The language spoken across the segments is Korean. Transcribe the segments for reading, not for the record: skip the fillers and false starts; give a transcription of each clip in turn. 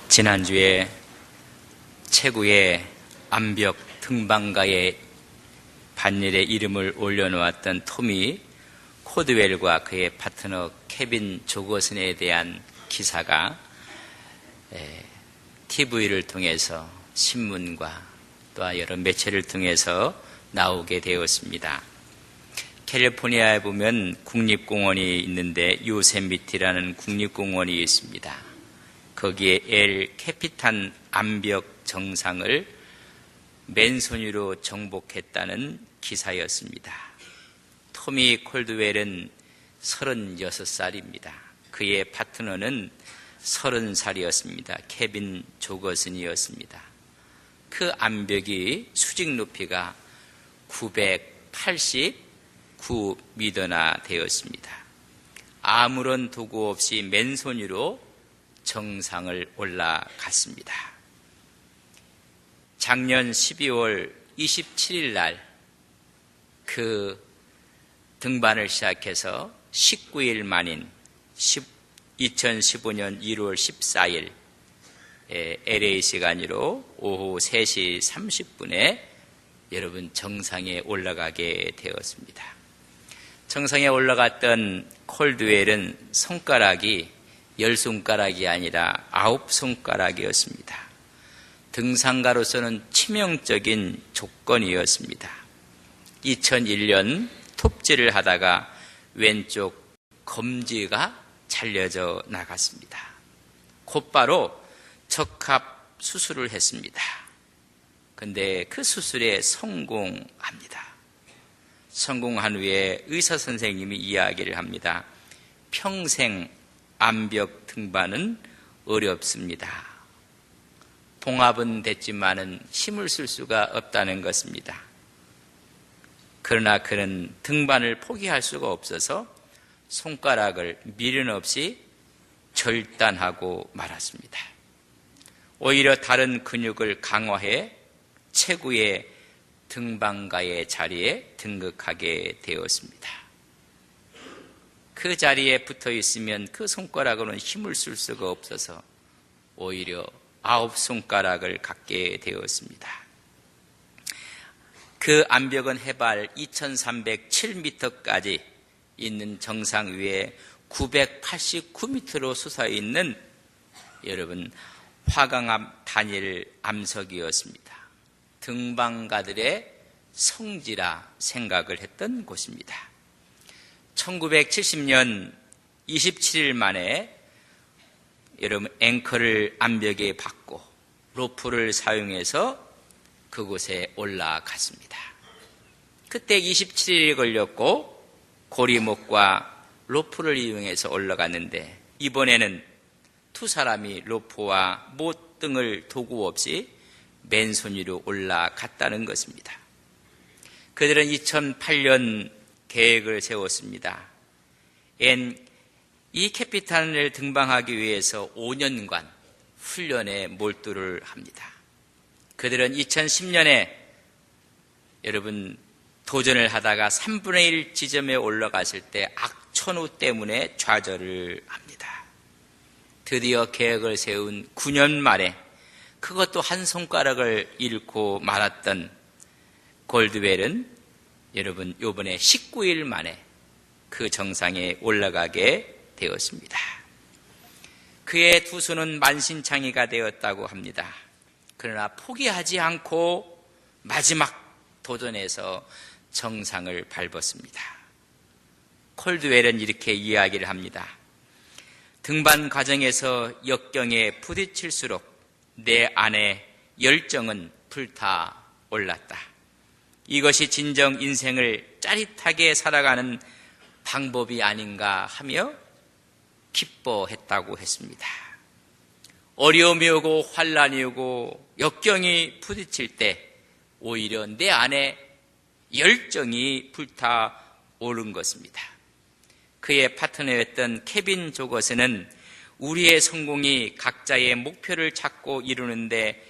지난주에 최고의 암벽 등반가의 반일에 이름을 올려놓았던 토미 콜드웰과 그의 파트너 케빈 조거슨에 대한 기사가 TV를 통해서 신문과 또한 여러 매체를 통해서 나오게 되었습니다. 캘리포니아에 보면 국립공원이 있는데 요세미티라는 국립공원이 있습니다. 거기에 엘 캐피탄 암벽 정상을 맨손으로 정복했다는 기사였습니다. 토미 콜드웰은 36살입니다. 그의 파트너는 30살이었습니다. 케빈 조거슨이었습니다. 그 암벽이 수직 높이가 989m나 되었습니다. 아무런 도구 없이 맨손으로 정상을 올라갔습니다. 작년 12월 27일 날 그 등반을 시작해서 19일 만인 2015년 1월 14일 LA 시간으로 오후 3시 30분에 여러분 정상에 올라가게 되었습니다. 정상에 올라갔던 콜드웰은 손가락이 10손가락이 아니라 9손가락이었습니다. 등산가로서는 치명적인 조건이었습니다. 2001년 톱질을 하다가 왼쪽 검지가 잘려져 나갔습니다. 곧바로 적합 수술을 했습니다. 그런데 그 수술에 성공합니다. 성공한 후에 의사 선생님이 이야기를 합니다. 평생 암벽 등반은 어렵습니다. 봉합은 됐지만은 힘을 쓸 수가 없다는 것입니다. 그러나 그는 등반을 포기할 수가 없어서 손가락을 미련 없이 절단하고 말았습니다. 오히려 다른 근육을 강화해 최고의 등반가의 자리에 등극하게 되었습니다. 그 자리에 붙어 있으면 그 손가락으로는 힘을 쓸 수가 없어서 오히려 9손가락을 갖게 되었습니다. 그 암벽은 해발 2307m까지 있는 정상 위에 989m로 솟아있는 여러분 화강암 단일 암석이었습니다. 등반가들의 성지라 생각을 했던 곳입니다. 1970년 27일 만에 여러분 앵커를 암벽에 박고 로프를 사용해서 그곳에 올라갔습니다. 그때 27일이 걸렸고 고리목과 로프를 이용해서 올라갔는데 이번에는 두 사람이 로프와 못 등을 도구 없이 맨손으로 올라갔다는 것입니다. 그들은 2008년 계획을 세웠습니다. 이 캐피탄을 등반하기 위해서 5년간 훈련에 몰두를 합니다. 그들은 2010년에 여러분 도전을 하다가 3분의 1 지점에 올라갔을 때 악천후 때문에 좌절을 합니다. 드디어 계획을 세운 9년 만에 그것도 한 손가락을 잃고 말았던 콜드웰은 여러분 이번에 19일 만에 그 정상에 올라가게 되었습니다. 그의 두 손은 만신창이가 되었다고 합니다. 그러나 포기하지 않고 마지막 도전에서 정상을 밟았습니다. 콜드웰은 이렇게 이야기를 합니다. 등반 과정에서 역경에 부딪힐수록 내 안에 열정은 불타 올랐다. 이것이 진정 인생을 짜릿하게 살아가는 방법이 아닌가 하며 기뻐했다고 했습니다. 어려움이 오고 환난이 오고 역경이 부딪힐 때 오히려 내 안에 열정이 불타오른 것입니다. 그의 파트너였던 케빈 조거슨은 우리의 성공이 각자의 목표를 찾고 이루는데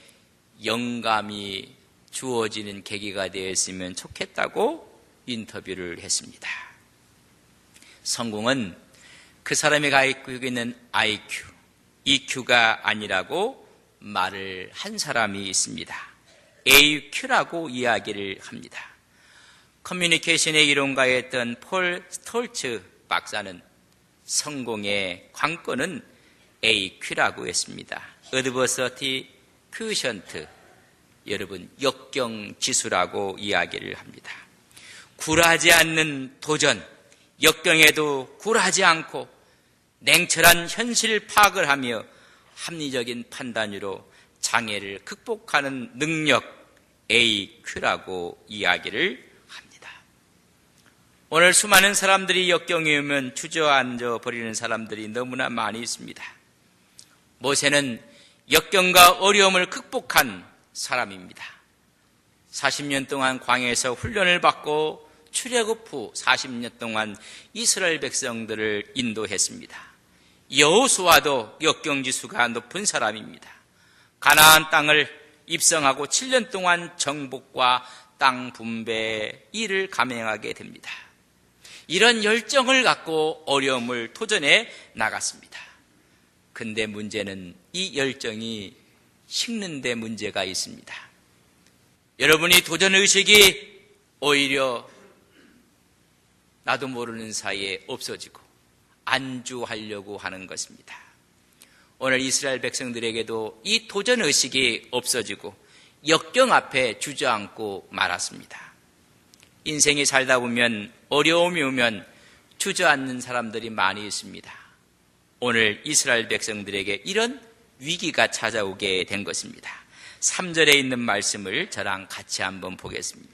영감이 주어지는 계기가 되었으면 좋겠다고 인터뷰를 했습니다. 성공은 그 사람이 가지고 있는 IQ, EQ가 아니라고 말을 한 사람이 있습니다. AQ라고 이야기를 합니다. 커뮤니케이션의 이론가였던 폴 스톨츠 박사는 성공의 관건은 AQ라고 했습니다. Adversity Quotient, 여러분 역경지수라고 이야기를 합니다. 굴하지 않는 도전, 역경에도 굴하지 않고 냉철한 현실 파악을 하며 합리적인 판단으로 장애를 극복하는 능력, AQ라고 이야기를 합니다. 오늘 수많은 사람들이 역경이 오면 주저앉아 버리는 사람들이 너무나 많이 있습니다. 모세는 역경과 어려움을 극복한 사람입니다. 40년 동안 광야에서 훈련을 받고 출애굽 후 40년 동안 이스라엘 백성들을 인도했습니다. 여호수아도 역경지수가 높은 사람입니다. 가나안 땅을 입성하고 7년 동안 정복과 땅 분배 일을 감행하게 됩니다. 이런 열정을 갖고 어려움을 도전해 나갔습니다. 근데 문제는 이 열정이 식는 데 문제가 있습니다. 여러분이 도전의식이 오히려 나도 모르는 사이에 없어지고 안주하려고 하는 것입니다. 오늘 이스라엘 백성들에게도 이 도전의식이 없어지고 역경 앞에 주저앉고 말았습니다. 인생이 살다 보면 어려움이 오면 주저앉는 사람들이 많이 있습니다. 오늘 이스라엘 백성들에게 이런 위기가 찾아오게 된 것입니다. 3절에 있는 말씀을 저랑 같이 한번 보겠습니다.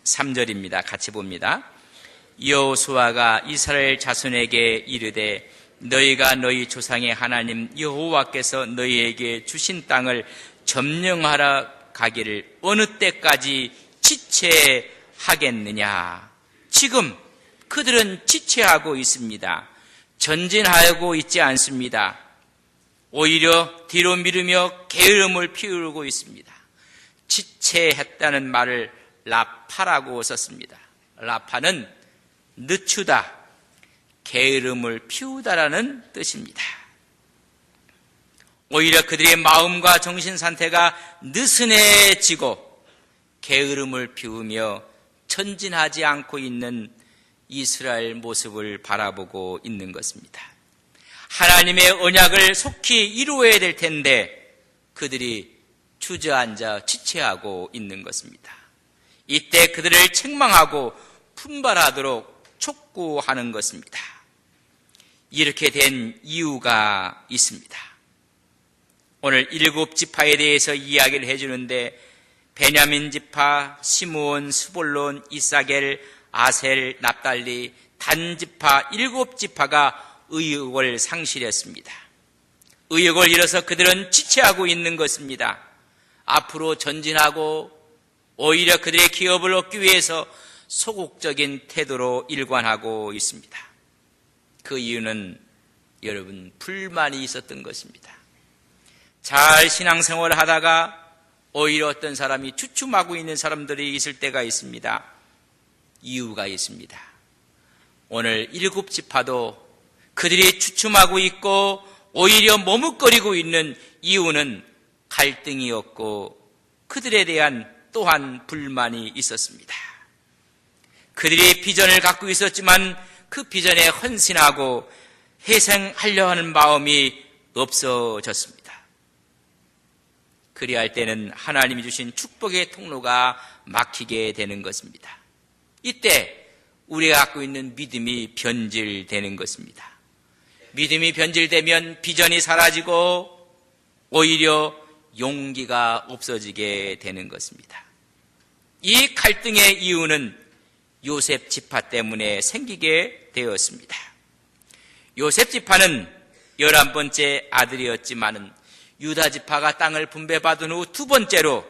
3절입니다. 같이 봅니다. 여호수아가 이스라엘 자손에게 이르되 너희가 너희 조상의 하나님 여호와께서 너희에게 주신 땅을 점령하러 가기를 어느 때까지 지체하겠느냐. 지금 그들은 지체하고 있습니다. 전진하고 있지 않습니다. 오히려 뒤로 미루며 게으름을 피우고 있습니다. 지체했다는 말을 라파라고 썼습니다. 라파는 늦추다, 게으름을 피우다라는 뜻입니다. 오히려 그들의 마음과 정신 상태가 느슨해지고 게으름을 피우며 전진하지 않고 있는 이스라엘 모습을 바라보고 있는 것입니다. 하나님의 언약을 속히 이루어야 될 텐데 그들이 주저앉아 지체하고 있는 것입니다. 이때 그들을 책망하고 분발하도록 촉구하는 것입니다. 이렇게 된 이유가 있습니다. 오늘 7지파에 대해서 이야기를 해주는데 베냐민 지파, 시므온, 스볼론, 이사겔, 아셀, 납달리, 단 지파 7지파가 의욕을 상실했습니다. 의욕을 잃어서 그들은 지체하고 있는 것입니다. 앞으로 전진하고 오히려 그들의 기업을 얻기 위해서 소극적인 태도로 일관하고 있습니다. 그 이유는 여러분 불만이 있었던 것입니다. 잘 신앙생활을 하다가 오히려 어떤 사람이 주춤하고 있는 사람들이 있을 때가 있습니다. 이유가 있습니다. 오늘 7지파도 그들이 주춤하고 있고 오히려 머뭇거리고 있는 이유는 갈등이었고 그들에 대한 또한 불만이 있었습니다. 그들이 비전을 갖고 있었지만 그 비전에 헌신하고 희생하려 하는 마음이 없어졌습니다. 그리할 때는 하나님이 주신 축복의 통로가 막히게 되는 것입니다. 이때 우리가 갖고 있는 믿음이 변질되는 것입니다. 믿음이 변질되면 비전이 사라지고 오히려 용기가 없어지게 되는 것입니다. 이 갈등의 이유는 요셉 지파 때문에 생기게 되었습니다. 요셉 지파는 11번째 아들이었지만 유다 지파가 땅을 분배받은 후 2번째로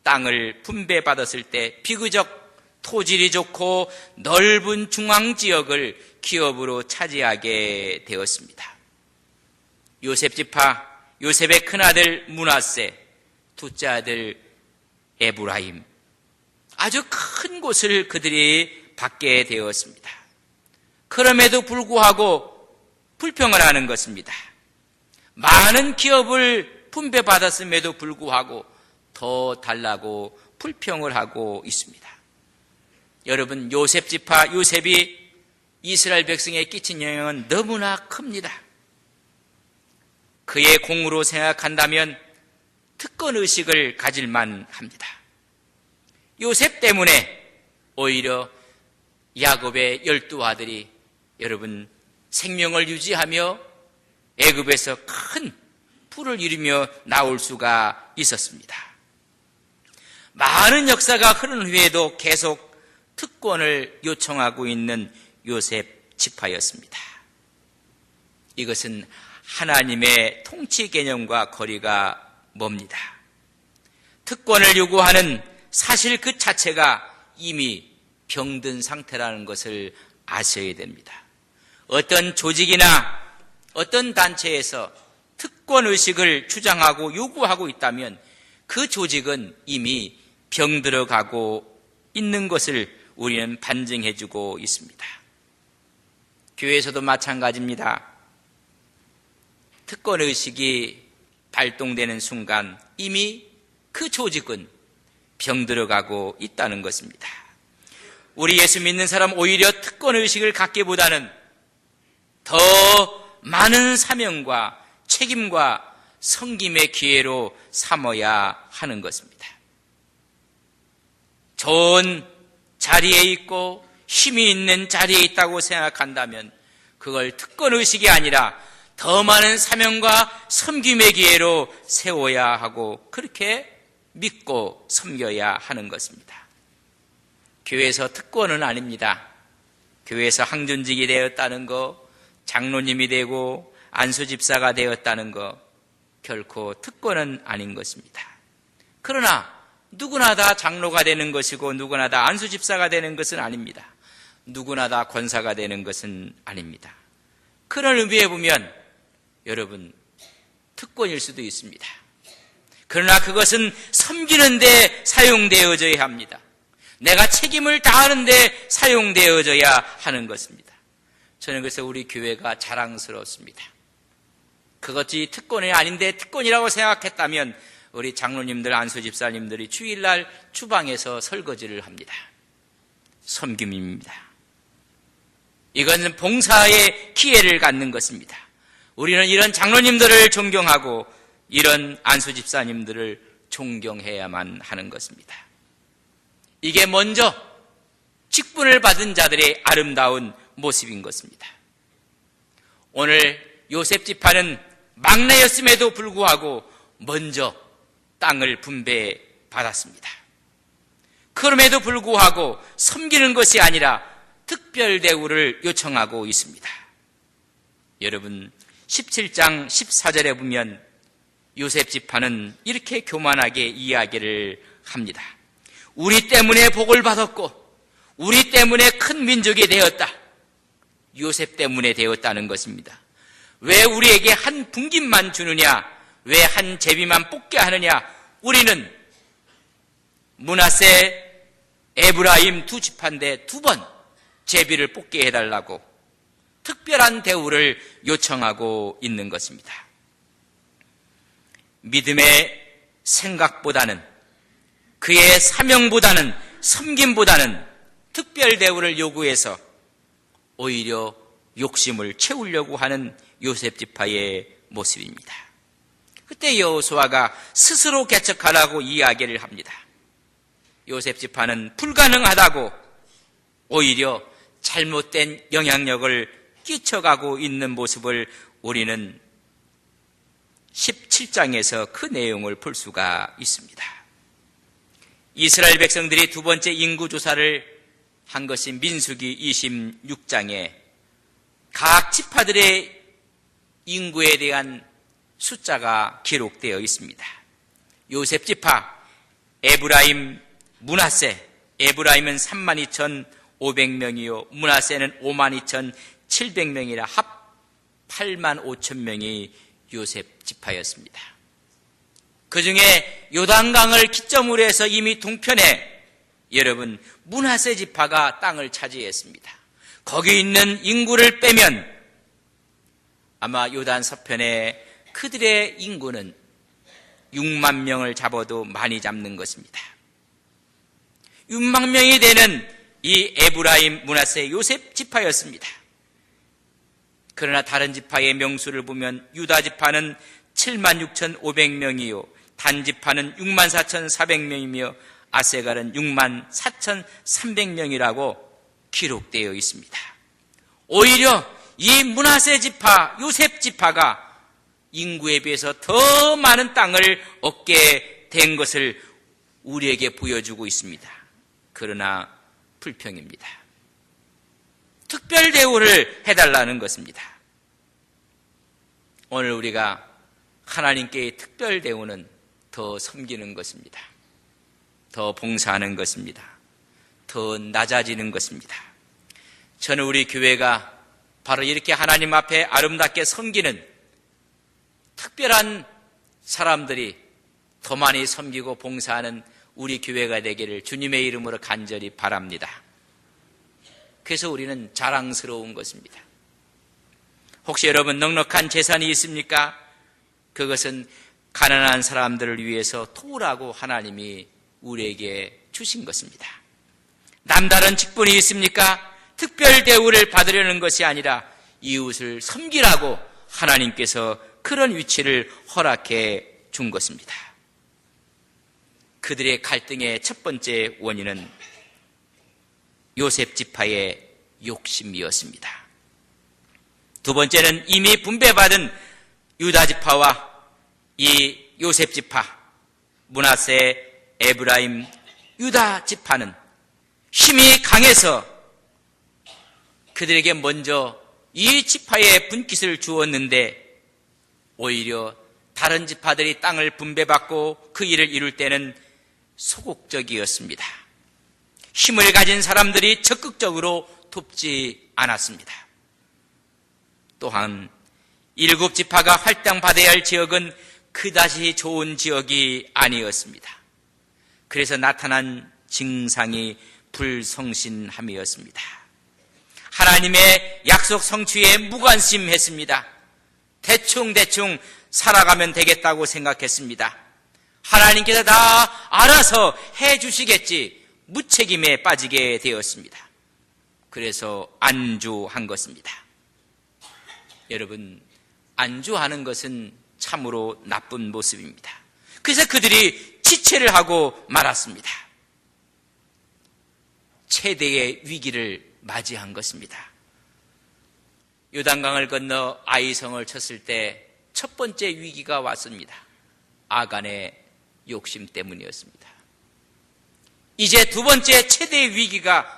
땅을 분배받았을 때 비교적 토질이 좋고 넓은 중앙지역을 기업으로 차지하게 되었습니다. 요셉 지파, 요셉의 큰아들 므낫세, 둘째 아들 에브라임, 아주 큰 곳을 그들이 받게 되었습니다. 그럼에도 불구하고 불평을 하는 것입니다. 많은 기업을 분배받았음에도 불구하고 더 달라고 불평을 하고 있습니다. 여러분, 요셉 지파 요셉이 이스라엘 백성에 끼친 영향은 너무나 큽니다. 그의 공으로 생각한다면 특권의식을 가질만 합니다. 요셉 때문에 오히려 야곱의 12 아들이 여러분 생명을 유지하며 애굽에서 큰 부를 이루며 나올 수가 있었습니다. 많은 역사가 흐른 후에도 계속 특권을 요청하고 있는 요셉 지파였습니다. 이것은 하나님의 통치 개념과 거리가 멉니다. 특권을 요구하는 사실 그 자체가 이미 병든 상태라는 것을 아셔야 됩니다. 어떤 조직이나 어떤 단체에서 특권의식을 주장하고 요구하고 있다면 그 조직은 이미 병들어가고 있는 것을 우리는 반증해주고 있습니다. 교회에서도 마찬가지입니다. 특권의식이 발동되는 순간 이미 그 조직은 병들어가고 있다는 것입니다. 우리 예수 믿는 사람 오히려 특권의식을 갖기보다는 더 많은 사명과 책임과 섬김의 기회로 삼아야 하는 것입니다. 좋은 자리에 있고 힘이 있는 자리에 있다고 생각한다면 그걸 특권의식이 아니라 더 많은 사명과 섬김의 기회로 세워야 하고 그렇게 믿고 섬겨야 하는 것입니다. 교회에서 특권은 아닙니다. 교회에서 항존직이 되었다는 거, 장로님이 되고 안수집사가 되었다는 거 결코 특권은 아닌 것입니다. 그러나 누구나 다 장로가 되는 것이고 누구나 다 안수집사가 되는 것은 아닙니다. 누구나 다 권사가 되는 것은 아닙니다. 그런 의미에 보면 여러분 특권일 수도 있습니다. 그러나 그것은 섬기는 데 사용되어져야 합니다. 내가 책임을 다하는 데 사용되어져야 하는 것입니다. 저는 그래서 우리 교회가 자랑스럽습니다. 그것이 특권이 아닌데 특권이라고 생각했다면 우리 장로님들, 안수집사님들이 주일날 주방에서 설거지를 합니다. 섬김입니다. 이건 봉사의 기회를 갖는 것입니다. 우리는 이런 장로님들을 존경하고 이런 안수집사님들을 존경해야만 하는 것입니다. 이게 먼저 직분을 받은 자들의 아름다운 모습인 것입니다. 오늘 요셉 지파는 막내였음에도 불구하고 먼저 땅을 분배받았습니다. 그럼에도 불구하고 섬기는 것이 아니라 특별 대우를 요청하고 있습니다. 여러분 17장 14절에 보면 요셉 지파는 이렇게 교만하게 이야기를 합니다. 우리 때문에 복을 받았고 우리 때문에 큰 민족이 되었다. 요셉 때문에 되었다는 것입니다. 왜 우리에게 한 분깃만 주느냐? 왜 한 제비만 뽑게 하느냐? 우리는 므낫세, 에브라임 두 지파인데 2번 제비를 뽑게 해달라고 특별한 대우를 요청하고 있는 것입니다. 믿음의 생각보다는 그의 사명보다는 섬김보다는 특별 대우를 요구해서 오히려 욕심을 채우려고 하는 요셉 지파의 모습입니다. 그때 여호수아가 스스로 개척하라고 이야기를 합니다. 요셉 지파는 불가능하다고 오히려 잘못된 영향력을 끼쳐가고 있는 모습을 우리는 17장에서 그 내용을 볼 수가 있습니다. 이스라엘 백성들이 2번째 인구조사를 한 것이 민수기 26장에 각 지파들의 인구에 대한 숫자가 기록되어 있습니다. 요셉 지파, 에브라임, 므낫세, 에브라임은 32,500명이요 므낫세는 52,700명이라 합 85,000명이 요셉 지파였습니다. 그 중에 요단강을 기점으로 해서 이미 동편에 여러분 므낫세 지파가 땅을 차지했습니다. 거기 있는 인구를 빼면 아마 요단 서편에 그들의 인구는 6만 명을 잡아도 많이 잡는 것입니다. 6만 명이 되는 이 에브라임, 므낫세, 요셉 지파였습니다. 그러나 다른 지파의 명수를 보면 유다 지파는 76,500명이요 단 지파는 64,400명이며 아세갈은 64,300명이라고 기록되어 있습니다. 오히려 이 므낫세 지파, 요셉 지파가 인구에 비해서 더 많은 땅을 얻게 된 것을 우리에게 보여주고 있습니다. 그러나 불평입니다. 특별 대우를 해달라는 것입니다. 오늘 우리가 하나님께의 특별 대우는 더 섬기는 것입니다. 더 봉사하는 것입니다. 더 낮아지는 것입니다. 저는 우리 교회가 바로 이렇게 하나님 앞에 아름답게 섬기는 특별한 사람들이 더 많이 섬기고 봉사하는 우리 교회가 되기를 주님의 이름으로 간절히 바랍니다. 그래서 우리는 자랑스러운 것입니다. 혹시 여러분 넉넉한 재산이 있습니까? 그것은 가난한 사람들을 위해서 도우라고 하나님이 우리에게 주신 것입니다. 남다른 직분이 있습니까? 특별 대우를 받으려는 것이 아니라 이웃을 섬기라고 하나님께서 그런 위치를 허락해 준 것입니다. 그들의 갈등의 첫 번째 원인은 요셉 지파의 욕심이었습니다. 두 번째는 이미 분배받은 유다 지파와 이 요셉 지파, 므낫세, 에브라임, 유다 지파는 힘이 강해서 그들에게 먼저 이 지파의 분깃을 주었는데 오히려 다른 지파들이 땅을 분배받고 그 일을 이룰 때는 소극적이었습니다. 힘을 가진 사람들이 적극적으로 돕지 않았습니다. 또한 7지파가 할당받아야 할 지역은 그다지 좋은 지역이 아니었습니다. 그래서 나타난 증상이 불성신함이었습니다. 하나님의 약속 성취에 무관심했습니다. 대충 살아가면 되겠다고 생각했습니다. 하나님께서 다 알아서 해주시겠지 무책임에 빠지게 되었습니다. 그래서 안주한 것입니다. 여러분, 안주하는 것은 참으로 나쁜 모습입니다. 그래서 그들이 지체를 하고 말았습니다. 최대의 위기를 맞이한 것입니다. 요단강을 건너 아이성을 쳤을 때 첫 번째 위기가 왔습니다. 아간의 욕심 때문이었습니다. 이제 두 번째 최대의 위기가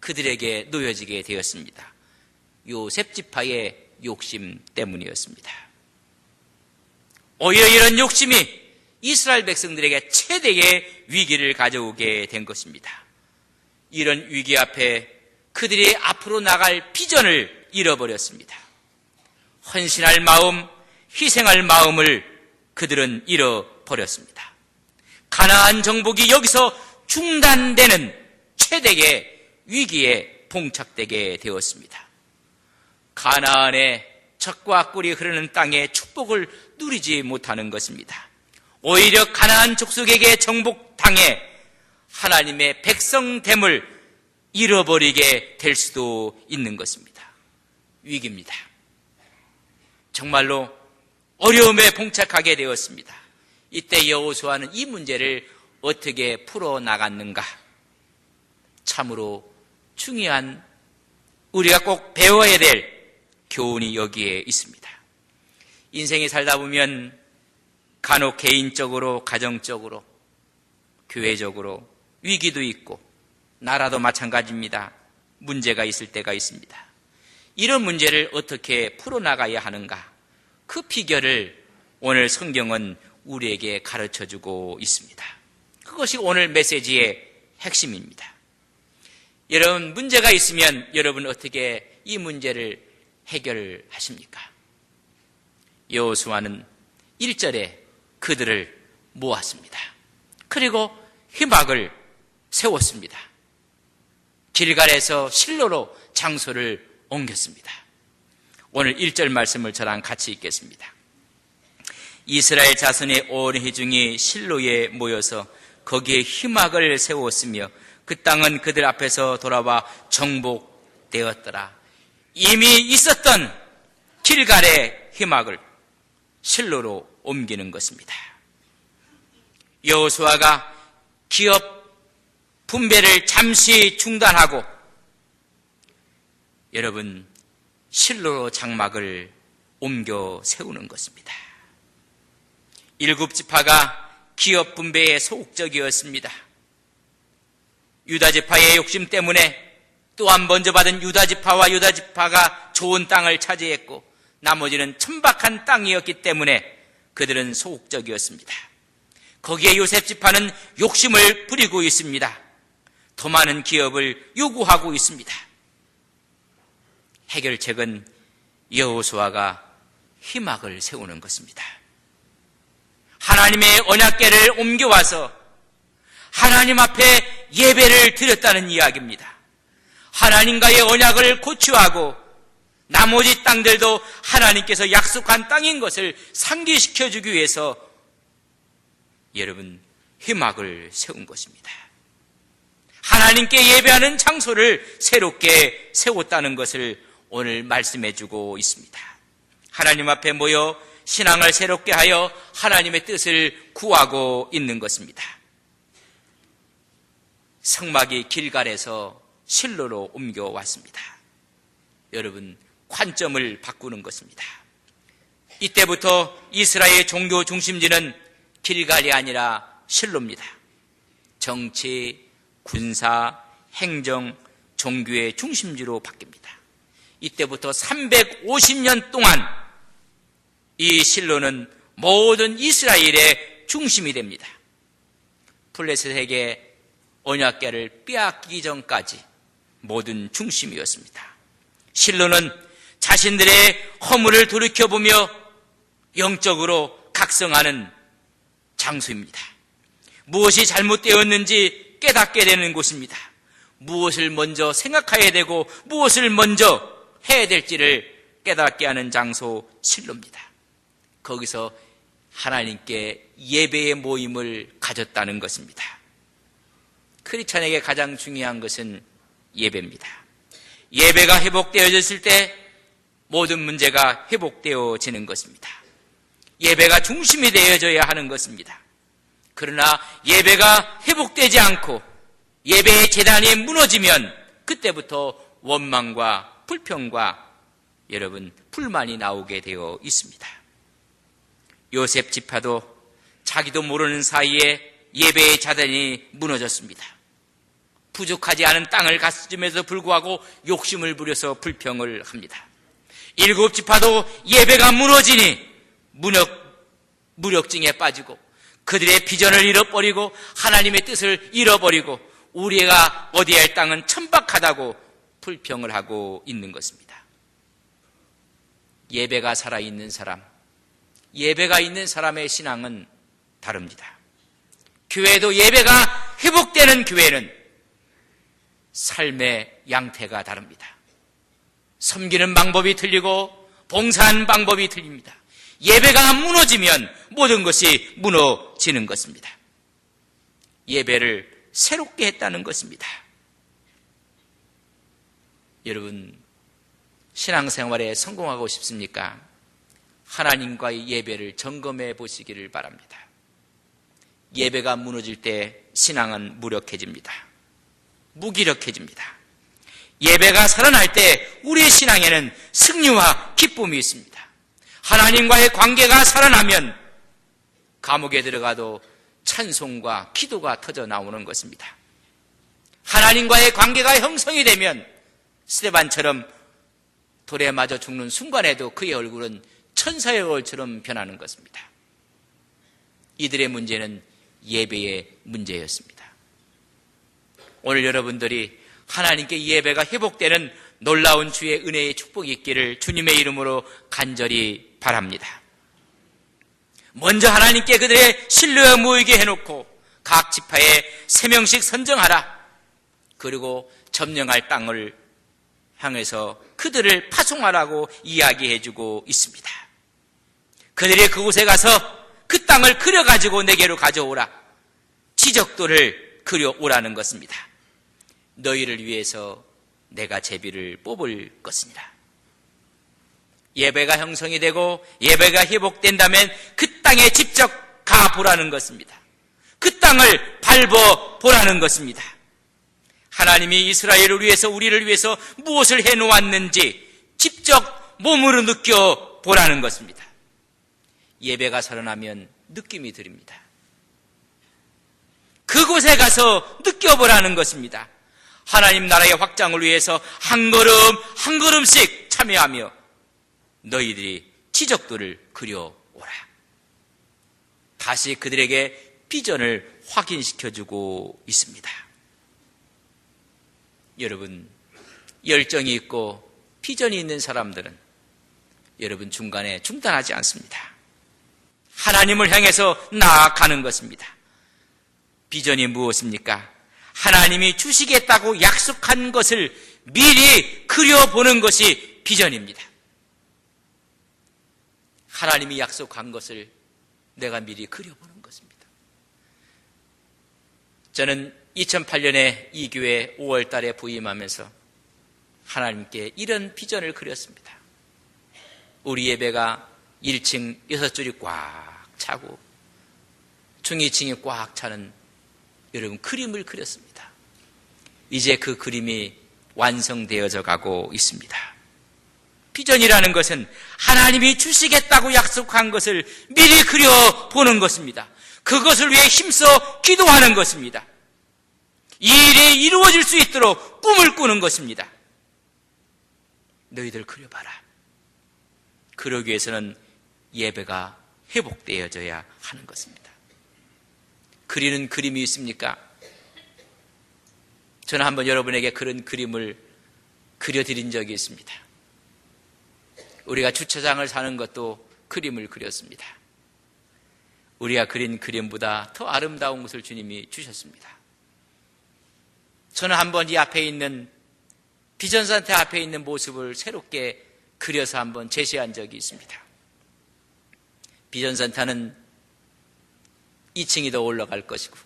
그들에게 놓여지게 되었습니다. 요셉 지파의 욕심 때문이었습니다. 오히려 이런 욕심이 이스라엘 백성들에게 최대의 위기를 가져오게 된 것입니다. 이런 위기 앞에 그들이 앞으로 나갈 비전을 잃어버렸습니다. 헌신할 마음, 희생할 마음을 그들은 잃어버렸습니다. 가나안 정복이 여기서 중단되는 최대의 위기에 봉착되게 되었습니다. 가나안의 젖과 꿀이 흐르는 땅의 축복을 누리지 못하는 것입니다. 오히려 가나안 족속에게 정복당해 하나님의 백성됨을 잃어버리게 될 수도 있는 것입니다. 위기입니다. 정말로 어려움에 봉착하게 되었습니다. 이때 여호수아는 이 문제를 어떻게 풀어나갔는가? 참으로 중요한 우리가 꼭 배워야 될 교훈이 여기에 있습니다. 인생에 살다 보면 간혹 개인적으로, 가정적으로, 교회적으로 위기도 있고 나라도 마찬가지입니다. 문제가 있을 때가 있습니다. 이런 문제를 어떻게 풀어나가야 하는가? 그 비결을 오늘 성경은 우리에게 가르쳐주고 있습니다. 그것이 오늘 메시지의 핵심입니다. 여러분, 문제가 있으면 여러분 어떻게 이 문제를 해결하십니까? 여호수아는 1절에 그들을 모았습니다. 그리고 희막을 세웠습니다. 길갈에서 실로로 장소를 옮겼습니다. 오늘 1절 말씀을 저랑 같이 읽겠습니다. 이스라엘 자손의 온 회중이 실로에 모여서 거기에 희막을 세웠으며 그 땅은 그들 앞에서 돌아와 정복되었더라. 이미 있었던 길갈의 희막을 실로로 옮기는 것입니다. 여호수아가 기업 분배를 잠시 중단하고 여러분 실로로 장막을 옮겨 세우는 것입니다. 7지파가 기업 분배에 소극적이었습니다. 유다지파의 욕심 때문에 또한 먼저 받은 유다지파와 유다지파가 좋은 땅을 차지했고 나머지는 천박한 땅이었기 때문에 그들은 소극적이었습니다. 거기에 요셉지파는 욕심을 부리고 있습니다. 더 많은 기업을 요구하고 있습니다. 해결책은 여호수아가 희막을 세우는 것입니다. 하나님의 언약궤를 옮겨와서 하나님 앞에 예배를 드렸다는 이야기입니다. 하나님과의 언약을 고취하고 나머지 땅들도 하나님께서 약속한 땅인 것을 상기시켜주기 위해서 여러분 희막을 세운 것입니다. 하나님께 예배하는 장소를 새롭게 세웠다는 것을 오늘 말씀해주고 있습니다. 하나님 앞에 모여 신앙을 새롭게 하여 하나님의 뜻을 구하고 있는 것입니다. 성막이 길갈에서 실로로 옮겨왔습니다. 여러분 관점을 바꾸는 것입니다. 이때부터 이스라엘 종교 중심지는 길갈이 아니라 실로입니다. 정치, 군사, 행정, 종교의 중심지로 바뀝니다. 이때부터 350년 동안 이 실로는 모든 이스라엘의 중심이 됩니다. 블레셋에게 언약궤를 빼앗기기 전까지 모든 중심이었습니다. 실로는 자신들의 허물을 돌이켜보며 영적으로 각성하는 장소입니다. 무엇이 잘못되었는지 깨닫게 되는 곳입니다. 무엇을 먼저 생각해야 되고 무엇을 먼저 해야 될지를 깨닫게 하는 장소 실로입니다. 거기서 하나님께 예배의 모임을 가졌다는 것입니다. 크리스찬에게 가장 중요한 것은 예배입니다. 예배가 회복되어졌을 때 모든 문제가 회복되어지는 것입니다. 예배가 중심이 되어져야 하는 것입니다. 그러나 예배가 회복되지 않고 예배의 재단이 무너지면 그때부터 원망과 불평과 여러분 불만이 나오게 되어 있습니다. 요셉 지파도 자기도 모르는 사이에 예배의 재단이 무너졌습니다. 부족하지 않은 땅을 갔음에도 불구하고 욕심을 부려서 불평을 합니다. 7지파도 예배가 무너지니 무력증에 빠지고 그들의 비전을 잃어버리고 하나님의 뜻을 잃어버리고 우리가 어디에 할 땅은 천박하다고 불평을 하고 있는 것입니다. 예배가 살아있는 사람, 예배가 있는 사람의 신앙은 다릅니다. 교회도 예배가 회복되는 교회는 삶의 양태가 다릅니다. 섬기는 방법이 틀리고 봉사하는 방법이 틀립니다. 예배가 무너지면 모든 것이 무너지는 것입니다. 예배를 새롭게 했다는 것입니다. 여러분, 신앙생활에 성공하고 싶습니까? 하나님과의 예배를 점검해 보시기를 바랍니다. 예배가 무너질 때 신앙은 무력해집니다. 무기력해집니다. 예배가 살아날 때 우리의 신앙에는 승리와 기쁨이 있습니다. 하나님과의 관계가 살아나면 감옥에 들어가도 찬송과 기도가 터져 나오는 것입니다. 하나님과의 관계가 형성이 되면 스데반처럼 돌에 맞아 죽는 순간에도 그의 얼굴은 천사의 얼굴처럼 변하는 것입니다. 이들의 문제는 예배의 문제였습니다. 오늘 여러분들이 하나님께 예배가 회복되는 놀라운 주의 은혜의 축복이 있기를 주님의 이름으로 간절히 바랍니다. 먼저 하나님께 그들의 신뢰에 모이게 해놓고 각 지파에 3명씩 선정하라. 그리고 점령할 땅을 향해서 그들을 파송하라고 이야기해주고 있습니다. 그들이 그곳에 가서 그 땅을 그려가지고 내게로 가져오라. 지적도를 그려오라는 것입니다. 너희를 위해서 내가 제비를 뽑을 것이니라. 예배가 형성이 되고 예배가 회복된다면 그 땅에 직접 가보라는 것입니다. 그 땅을 밟아보라는 것입니다. 하나님이 이스라엘을 위해서, 우리를 위해서 무엇을 해놓았는지 직접 몸으로 느껴보라는 것입니다. 예배가 살아나면 느낌이 드립니다. 그곳에 가서 느껴보라는 것입니다. 하나님 나라의 확장을 위해서 한 걸음 한 걸음씩 참여하며 너희들이 지적도를 그려오라. 다시 그들에게 비전을 확인시켜주고 있습니다. 여러분, 열정이 있고 비전이 있는 사람들은 여러분 중간에 중단하지 않습니다. 하나님을 향해서 나아가는 것입니다. 비전이 무엇입니까? 하나님이 주시겠다고 약속한 것을 미리 그려보는 것이 비전입니다. 하나님이 약속한 것을 내가 미리 그려보는 것입니다. 저는 2008년에 이 교회 5월 달에 부임하면서 하나님께 이런 비전을 그렸습니다. 우리 예배가 1층 6줄이 꽉 차고 중위층이 꽉 차는 여러분 그림을 그렸습니다. 이제 그 그림이 완성되어져 가고 있습니다. 비전이라는 것은 하나님이 주시겠다고 약속한 것을 미리 그려보는 것입니다. 그것을 위해 힘써 기도하는 것입니다. 이 일이 이루어질 수 있도록 꿈을 꾸는 것입니다. 너희들 그려봐라. 그러기 위해서는 예배가 회복되어져야 하는 것입니다. 그리는 그림이 있습니까? 저는 한번 여러분에게 그런 그림을 그려드린 적이 있습니다. 우리가 주차장을 사는 것도 그림을 그렸습니다. 우리가 그린 그림보다 더 아름다운 것을 주님이 주셨습니다. 저는 한번 이 앞에 있는 비전센터 앞에 있는 모습을 새롭게 그려서 한번 제시한 적이 있습니다. 비전센터는 2층이 더 올라갈 것이고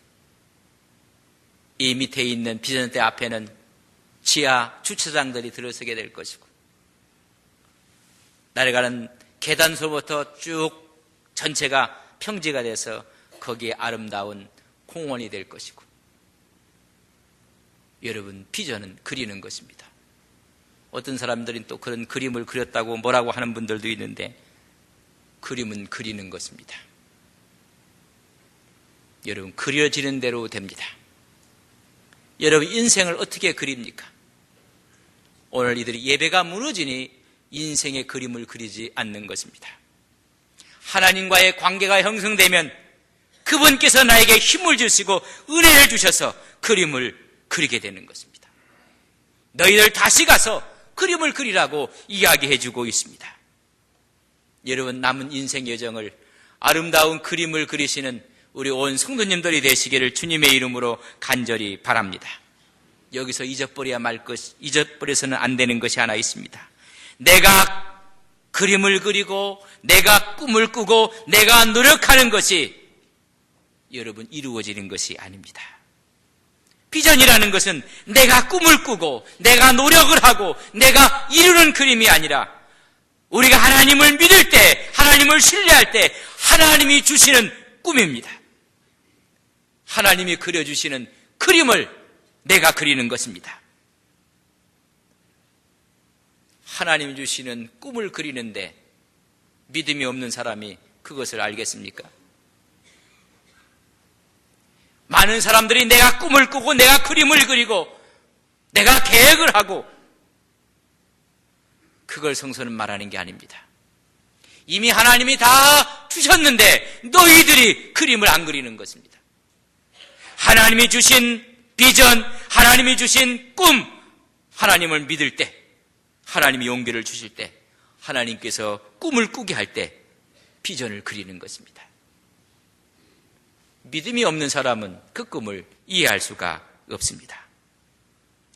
이 밑에 있는 비전센터 앞에는 지하 주차장들이 들어서게 될 것이고 내려가는 계단소부터 쭉 전체가 평지가 돼서 거기에 아름다운 공원이 될 것이고 여러분 비전은 그리는 것입니다. 어떤 사람들은 또 그런 그림을 그렸다고 뭐라고 하는 분들도 있는데 그림은 그리는 것입니다. 여러분 그려지는 대로 됩니다. 여러분 인생을 어떻게 그립니까? 오늘 이들이 예배가 무너지니 인생의 그림을 그리지 않는 것입니다. 하나님과의 관계가 형성되면 그분께서 나에게 힘을 주시고 은혜를 주셔서 그림을 그리게 되는 것입니다. 너희들 다시 가서 그림을 그리라고 이야기해주고 있습니다. 여러분 남은 인생 여정을 아름다운 그림을 그리시는 우리 온 성도님들이 되시기를 주님의 이름으로 간절히 바랍니다. 여기서 잊어버려서는 안 되는 것이 하나 있습니다. 내가 그림을 그리고 내가 꿈을 꾸고 내가 노력하는 것이 여러분 이루어지는 것이 아닙니다. 비전이라는 것은 내가 꿈을 꾸고 내가 노력을 하고 내가 이루는 그림이 아니라 우리가 하나님을 믿을 때 하나님을 신뢰할 때 하나님이 주시는 꿈입니다. 하나님이 그려주시는 그림을 내가 그리는 것입니다. 하나님이 주시는 꿈을 그리는데 믿음이 없는 사람이 그것을 알겠습니까? 많은 사람들이 내가 꿈을 꾸고 내가 그림을 그리고 내가 계획을 하고 그걸 성서는 말하는 게 아닙니다. 이미 하나님이 다 주셨는데 너희들이 그림을 안 그리는 것입니다. 하나님이 주신 비전, 하나님이 주신 꿈, 하나님을 믿을 때 하나님이 용기를 주실 때 하나님께서 꿈을 꾸게 할 때 비전을 그리는 것입니다. 믿음이 없는 사람은 그 꿈을 이해할 수가 없습니다.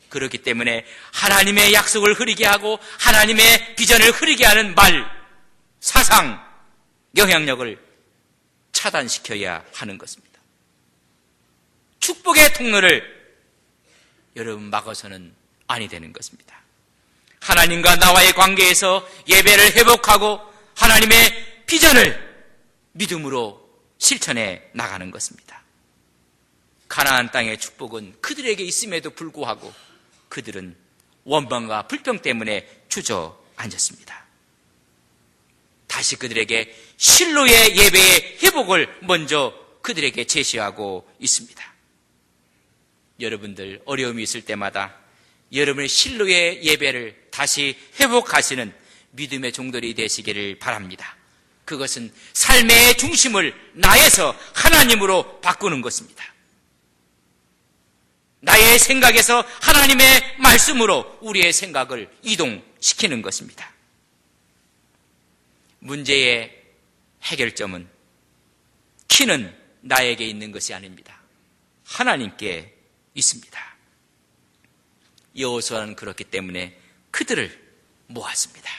그렇기 때문에 하나님의 약속을 흐리게 하고 하나님의 비전을 흐리게 하는 말, 사상, 영향력을 차단시켜야 하는 것입니다. 축복의 통로를 여러분 막아서는 아니 되는 것입니다. 하나님과 나와의 관계에서 예배를 회복하고 하나님의 비전을 믿음으로 실천해 나가는 것입니다. 가나안 땅의 축복은 그들에게 있음에도 불구하고 그들은 원망과 불평 때문에 주저앉았습니다. 다시 그들에게 실로의 예배의 회복을 먼저 그들에게 제시하고 있습니다. 여러분들 어려움이 있을 때마다 여러분의 실로의 예배를 다시 회복하시는 믿음의 종들이 되시기를 바랍니다. 그것은 삶의 중심을 나에서 하나님으로 바꾸는 것입니다. 나의 생각에서 하나님의 말씀으로 우리의 생각을 이동시키는 것입니다. 문제의 해결점은 키는 나에게 있는 것이 아닙니다. 하나님께 있습니다. 여호수아는 그렇기 때문에 그들을 모았습니다.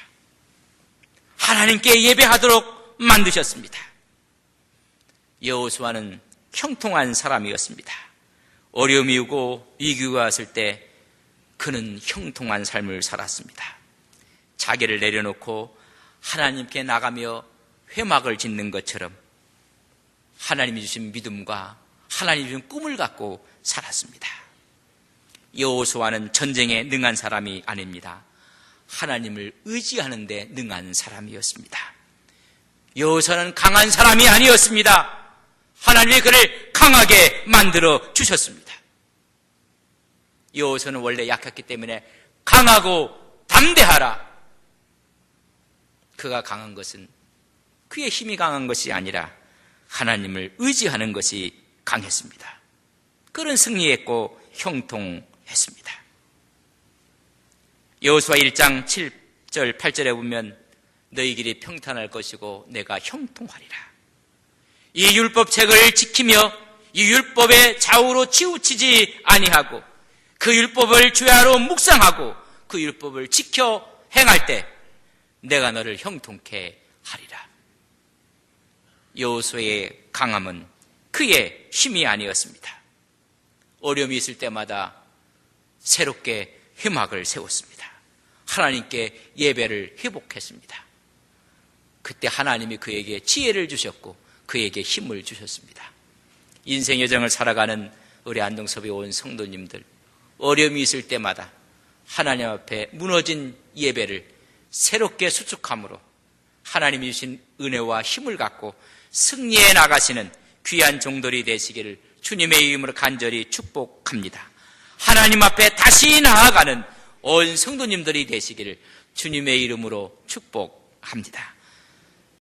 하나님께 예배하도록 만드셨습니다. 여호수아는 형통한 사람이었습니다. 어려움이 오고 위기가 왔을 때 그는 형통한 삶을 살았습니다. 자기를 내려놓고 하나님께 나가며 회막을 짓는 것처럼 하나님이 주신 믿음과 하나님이 주신 꿈을 갖고 살았습니다. 여호수아는 전쟁에 능한 사람이 아닙니다. 하나님을 의지하는 데 능한 사람이었습니다. 여호수아는 강한 사람이 아니었습니다. 하나님이 그를 강하게 만들어 주셨습니다. 여호수아는 원래 약했기 때문에 강하고 담대하라. 그가 강한 것은 그의 힘이 강한 것이 아니라 하나님을 의지하는 것이 강했습니다. 그는 승리했고 형통했습니다. 여호수아 1장 7절 8절에 보면 너희 길이 평탄할 것이고 내가 형통하리라. 이 율법책을 지키며 이 율법의 좌우로 치우치지 아니하고 그 율법을 주야로 묵상하고 그 율법을 지켜 행할 때 내가 너를 형통케 하리라. 여호수아의 강함은 그의 힘이 아니었습니다. 어려움이 있을 때마다 새롭게 회막을 세웠습니다. 하나님께 예배를 회복했습니다. 그때 하나님이 그에게 지혜를 주셨고 그에게 힘을 주셨습니다. 인생 여정을 살아가는 우리 안동섭에 온 성도님들, 어려움이 있을 때마다 하나님 앞에 무너진 예배를 새롭게 수축함으로 하나님이 주신 은혜와 힘을 갖고 승리해 나가시는 귀한 종들이 되시기를 주님의 이름으로 간절히 축복합니다. 하나님 앞에 다시 나아가는 온 성도님들이 되시기를 주님의 이름으로 축복합니다.